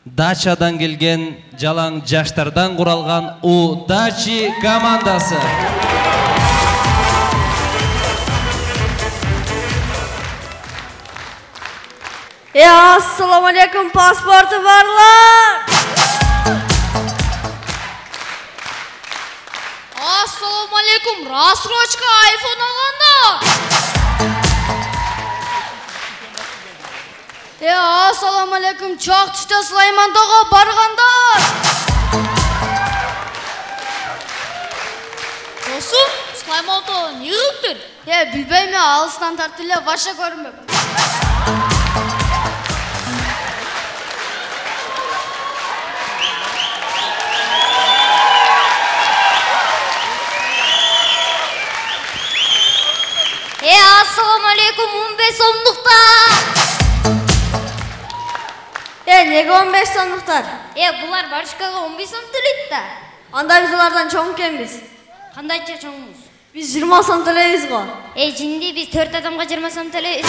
Дачадан келген жалаң жаштардан құралған Удачи командасы. Assalamu alaikum, pasportu varlar. Assalamu alaikum, rassrochka iPhone alganlar. Assalamu alaikum, çok düşte Süleyman Dağ'a barganlar. Dostum, Süleyman Dağı ne yıldır? Bilbeyim ya, alısından tartıyla başa görünmem. Assalamu alaikum, 15 somlukta. Nege 15 somluktar? Bular Barışkaga 15 som төлейді da. Anda biz olardan çoğun kemiz. Qandaycha çoğumuz? Biz 20 som töleyiz go. Jindi biz 4 adamga 20 som töleyiz.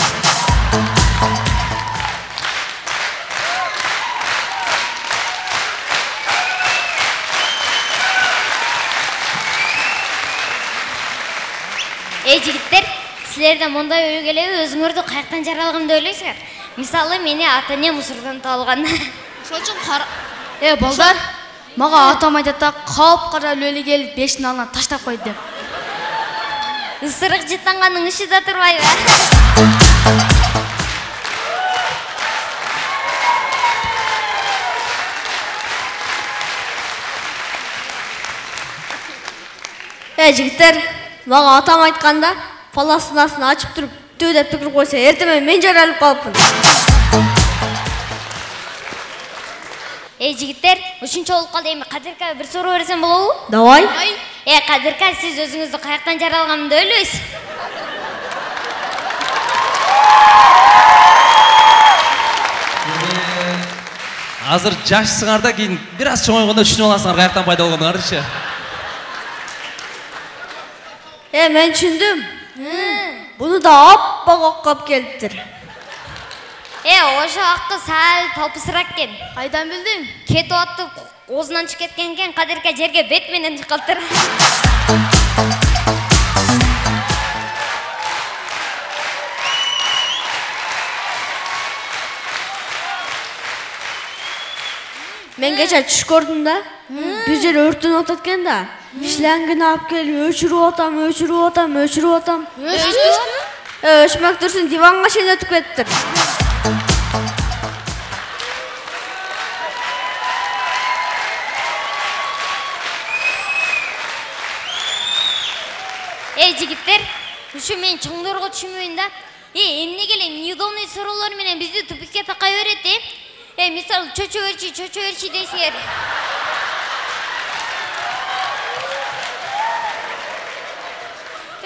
Жігіттер, сілерді мұндай ой келеби өзіңірді қаяқтан жаралғанды ойлайсыздар. Мысалы, мені ата-ане Мысырдан талған. Шолчun қара... Балдар, маға атам айтата қауып қара өлі келіп бешін алынан таштап қойды деп. Үсірік жеттанғаның үші да тұрмай ба. Жігіттер, маға атам айтқанда паластынасын açıp тұрып төдеп пікір қойса, ертемен мен жаралып қалыппын. Жігіттер, үшінші олып қалды еме Қадырка бір сұру өресен болу? Давай. Қадырка, сіз өзіңізді қаяқтан жаралғанымды өліз? Азыр жашсыңарда кейін біраз чоңойғанда үшін оласыңар қаяқтан пайда болғаныңар ше. Мен түсіндім. Bunu da appak oqqap keliptir. Oşu hakkı sal talpısırak ken. Aydan bildin? Keto attı ozundan çık etkenken Kadirka жерге Batman'den çıkaltır. Men geçe tuş gördüm da. Bir jere örtün otatken da. İşlengini alып kelip öçürüp otam. Öçmek dursun divanға şen ötüp kettir. Жігіттер, үші мен чоңдорға түшімейін да. Емне келе неудобный сұрулар менен бізді тупикке тақай өретті. Мисал, чөчө өрчі дейсіңер.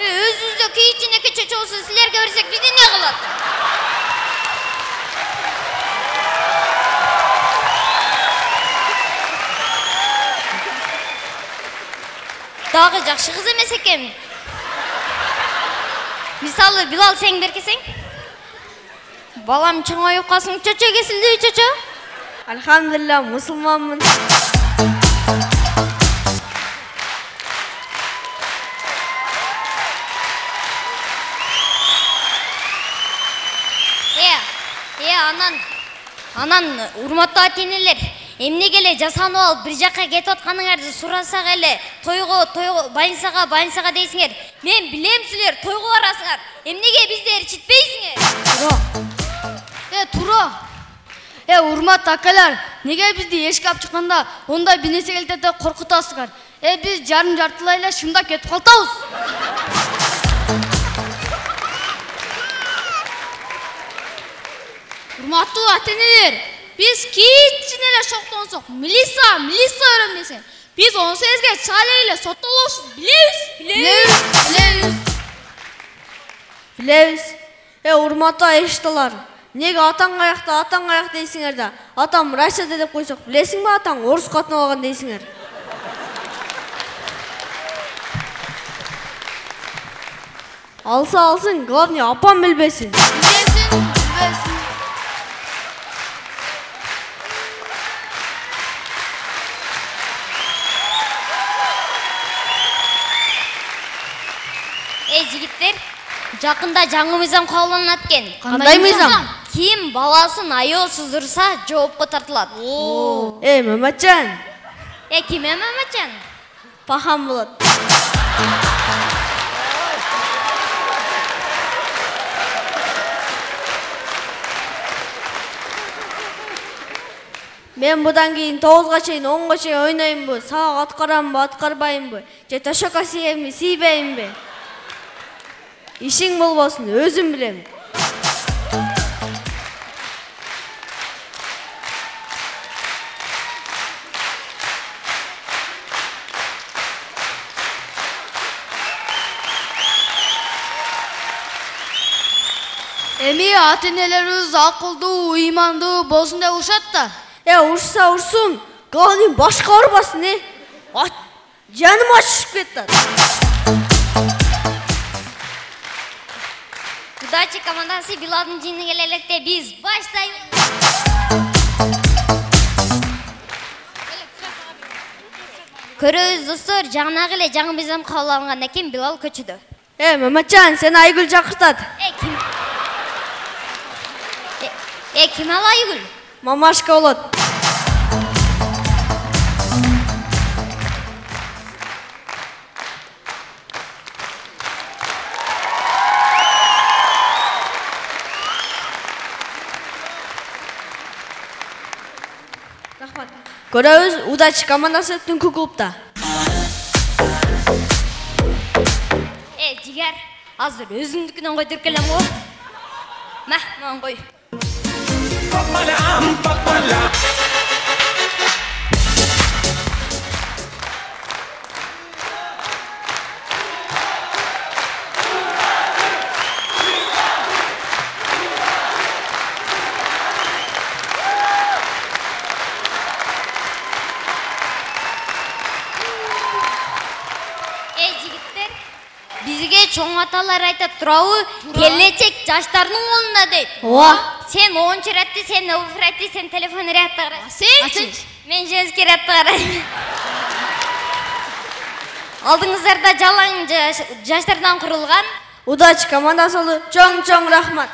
Өзіңізді кейчінеке чөчө олсын сілерге өрсек бізді не қылады? Дағы жақшы қыз емес екен. Мысалы, Билал сен беркесең? Балам чоңой ұққасын чөчө кесілді чөчө? Alhamdulillah, musulmanмын. Анан урматтуу ата-энелер, эмне келе жасанып алып бир жакка кетип атканыңарды сурасак эле, тойго больницага дейсиңер. Мен билем силер тойго барасыңар. Эмнеге бизди ээрчитпейсиңер? Тура. Урматтуу акалар, неге бизди эшикке алып чыкканда ондай бир нерсе келтирде коркутасыңар? Биз жартылай эле шымдап кетип калтабыз. Урматтуу ата-энелер, biz кичинеле шоктонсок, милиция өрөмдесең. Biz 18-ге чала эле соттолобуз, Билебиз. Урматтуу эшталар. Неге атаң аяк дейсиңер да? Атам Россияда деп койсок, билесиңби атаң орус катын алган дейсиңер. Алсын, главное апам билбесин. жигиттер, жакында жаңы мыйзам кабылданат экен. Кандай мыйзам? Ким баласын аyoосуз урса жоопко тартылат. Маматжан. Ким Маматжан? Пахан болот. Мен будан кийин 9га чейин 10га чейин ойноймунбу, сабак аткарамынбы, аткарбаймынбы, же тошокко сийемби, сийбейминби? Ишиң болбосун, өзүм билем. Эми ата-энелерибиз акылдуу, ыймандуу болсун деп урушат да. Урса урсун, главный башка урбасын, жаным ачышып кетти. Удачи командасы Биладын жыйыны келе электе биз баштайбыз. Көрөбүз достор, жаңагы эле жаңы мыйзам кабыл алынгандан кийин Билал көчөдө. Маматжан, сени Айгүл чакыртат. Ким ал Айгүл? Мамашка болот. Рахмат. Көрөбүз, Удачи командасы түнкү клубда. Жигер, азыр өзүңдүкүнөн койдуруп келем го. Ман кой. Жигиттер, бизге чоң аталар айтат турабы, келечек жаштардын колунда дейт. Сен 10-чы ретти, сен офратти, сен телефон ретти карайсың. Сен? Мен женский ретти карайм. Алдыңыздарда жалаң жаштардан курулган Удачи командасы болду. Чоң рахмат.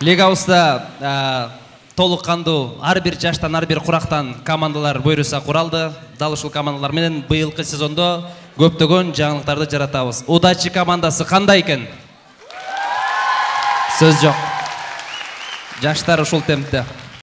Лигабызда толук кандуу ар бир жаштан, ар бир курактан командалар буйруса куралды. Дал ушул командалар менен быйылкы сезондо көптөгөн жаңылыктарды жаратабыз. Удачи командасы кандай экен? Сөз жок. Жаштар ушул темпте.